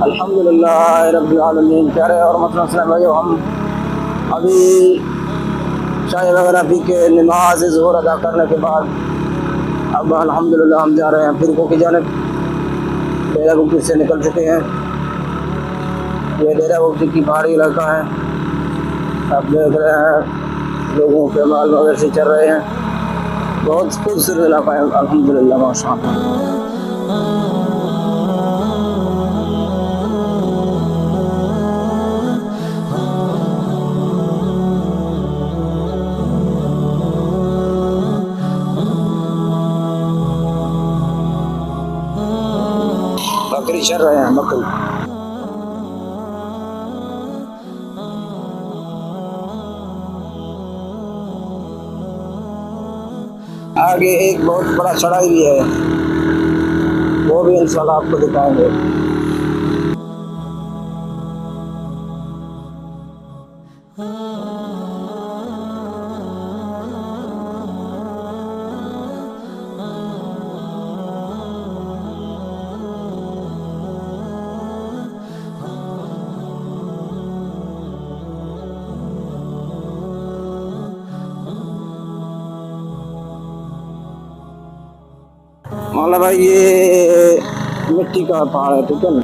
अल्हम्दुलिल्लाह रब्बिल आलमीन। प्यारे और मतलब भाइयों, हम अभी चाय वगैरह पी के नमाज ज़ोहर अदा करने के बाद अब अल्हम्दुलिल्लाह हम जा रहे हैं फिरकों की जानिब। डेरा गुफ्ती से निकल चुके हैं। ये डेरा गुफ्ती की पहाड़ी इलाका है। आप देख रहे हैं लोगों के माल मवेशी चल रहे हैं। बहुत खूबसूरत इलाका है अल्हम्दुलिल्लाह माशाअल्लाह। बकरी चल रहे हैं बकरी। आगे एक बहुत बड़ा चढ़ाई भी है, वो भी इंशाल्लाह आपको दिखाएंगे। मौला भाई, ये मिट्टी का पहाड़ है, ठीक है ना।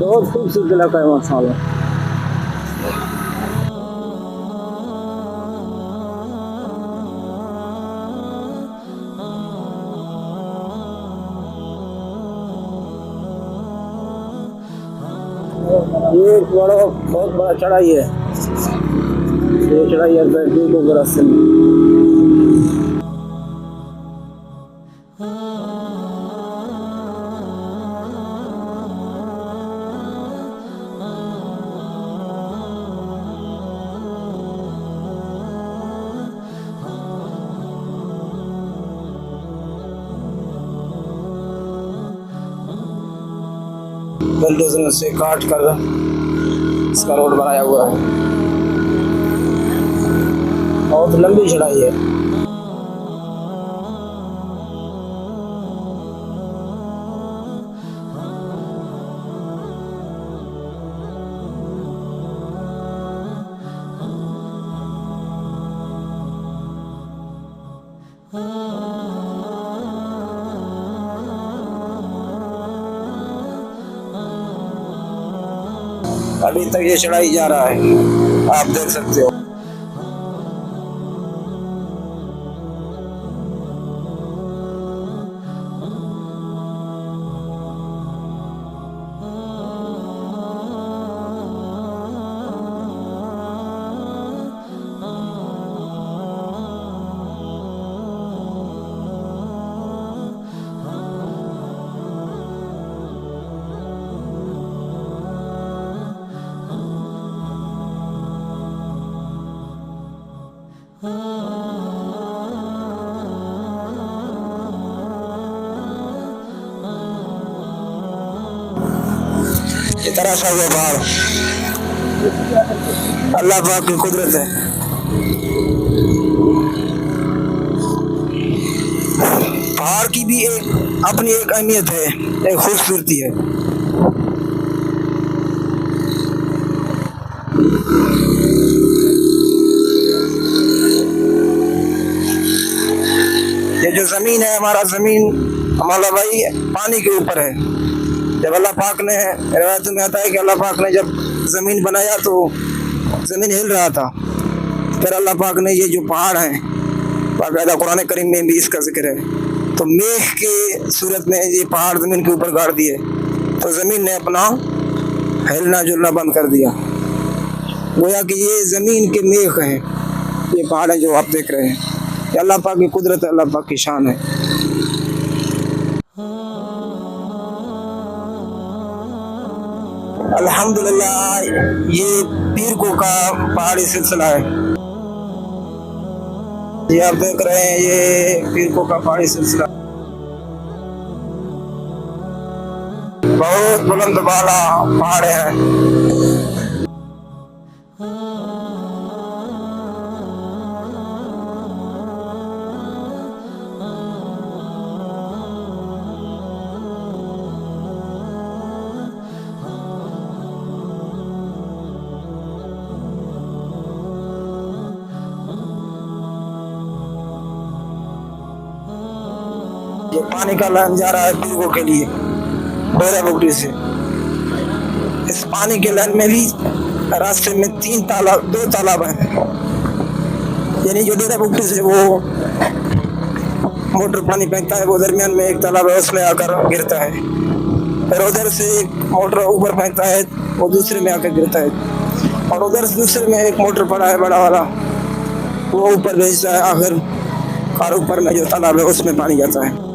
बहुत खूबसूरत इलाका है माशाअल्लाह। ये बहुत बड़ा चढ़ाई है। ये चढ़ाई है दूर के रास्ते में। बुलडोजर से काट कर इसका रोड बनाया हुआ है। बहुत लंबी चढ़ाई है। अभी तक ये चढ़ाई जा रहा है, आप देख सकते हो। ये तराशा हुआ पहाड़ अल्लाह पाक की कुदरत है। पहाड़ की भी अपनी एक अहमियत है, एक खूबसूरती है। ये जो जमीन है, हमारा जमीन हमारा भाई पानी के ऊपर है। जब अल्लाह पाक ने, रिवायत में आता है कि अल्लाह पाक ने जब ज़मीन बनाया तो ज़मीन हिल रहा था। फिर अल्लाह पाक ने ये जो पहाड़ हैं, बाकायदा कुरान करीम में भी इसका जिक्र है, तो मेघ के सूरत में ये पहाड़ ज़मीन के ऊपर गाड़ दिए, तो ज़मीन ने अपना हिलना जुलना बंद कर दिया। गोया कि ये ज़मीन के मेघ हैं, ये पहाड़ है जो आप देख रहे हैं। ये अल्लाह पाक की कुदरत है, अल्लाह पाक की शान है। अल्हम्दुलिल्लाह ये पीरको का पहाड़ी सिलसिला है। ये आप देख रहे हैं, ये पीरको का पहाड़ी सिलसिला बहुत बुलंद वाला पहाड़ है। ये पानी का लाइन जा रहा है पीरको के लिए डेरा बुगटी से। इस पानी के लाइन में भी रास्ते में 2 तालाब हैं। यानी जो डेरा बुगटी से वो मोटर पानी फेंकता है, वो दरमियान में एक तालाब है, उसमें आकर गिरता है। फिर उधर से मोटर ऊपर फेंकता है, वो दूसरे में आकर गिरता है। और उधर से दूसरे में एक मोटर पड़ा है बड़ा वाला, वो ऊपर भेजता है। आखिर कार ऊपर में जो तालाब है उसमें पानी जाता है।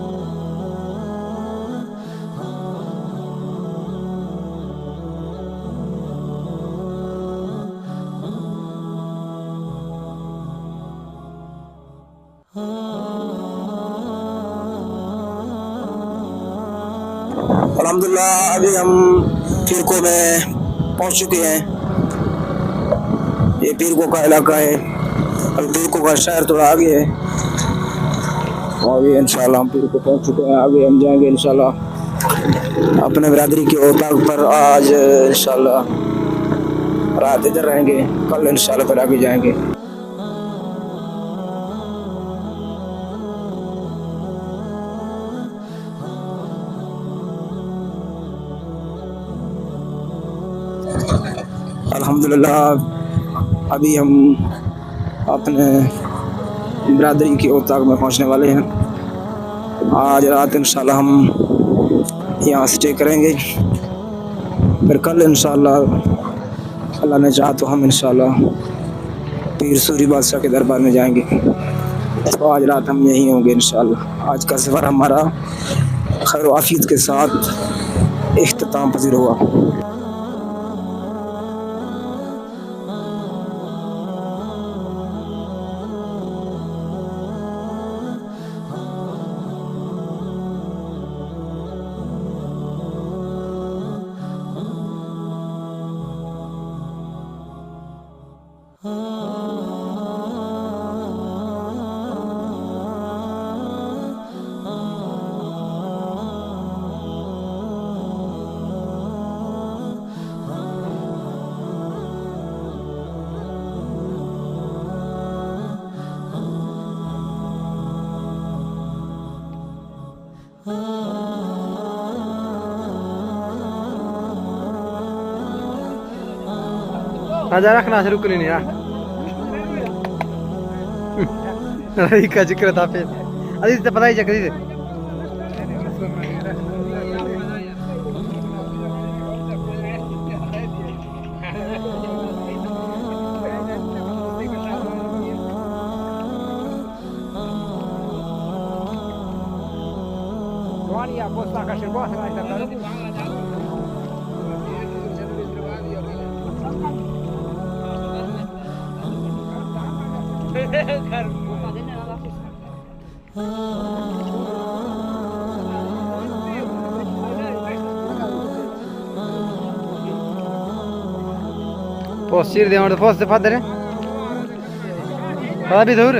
अल्हम्दुलिल्लाह अभी हम पीरको में पहुंच चुके हैं। ये पीरको का इलाका है और पीरको का शहर थोड़ा आगे है। और अभी इंशाल्लाह हम पीरको पहुंच चुके हैं। आगे हम जाएंगे इंशाल्लाह अपने बिरादरी के औताक पर। आज इंशाल्लाह रात इधर रहेंगे, कल इंशाल्लाह फिर आगे जाएंगे। अल्हम्दुलिल्लाह अभी हम अपने बिरादरी की औताक में पहुंचने वाले हैं। आज रात इंशाल्लाह हम यहाँ स्टे करेंगे, फिर कल इंशाल्लाह अल्लाह ने चाहा तो हम इंशाल्लाह पीर सूरी बादशाह के दरबार में जाएंगे। तो आज रात हम यहीं होंगे इंशाल्लाह। आज का सफ़र हमारा खैर आफियत के साथ इख्तिताम पजीर हुआ। Aja nak nasi rukun ini ya. Ika जिक्र था फिर अभी तो पता ही चक्री से Ruania posta ca și boasă mai tare. Posso ir de onde posso de padre? Para bidur.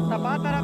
Tapatara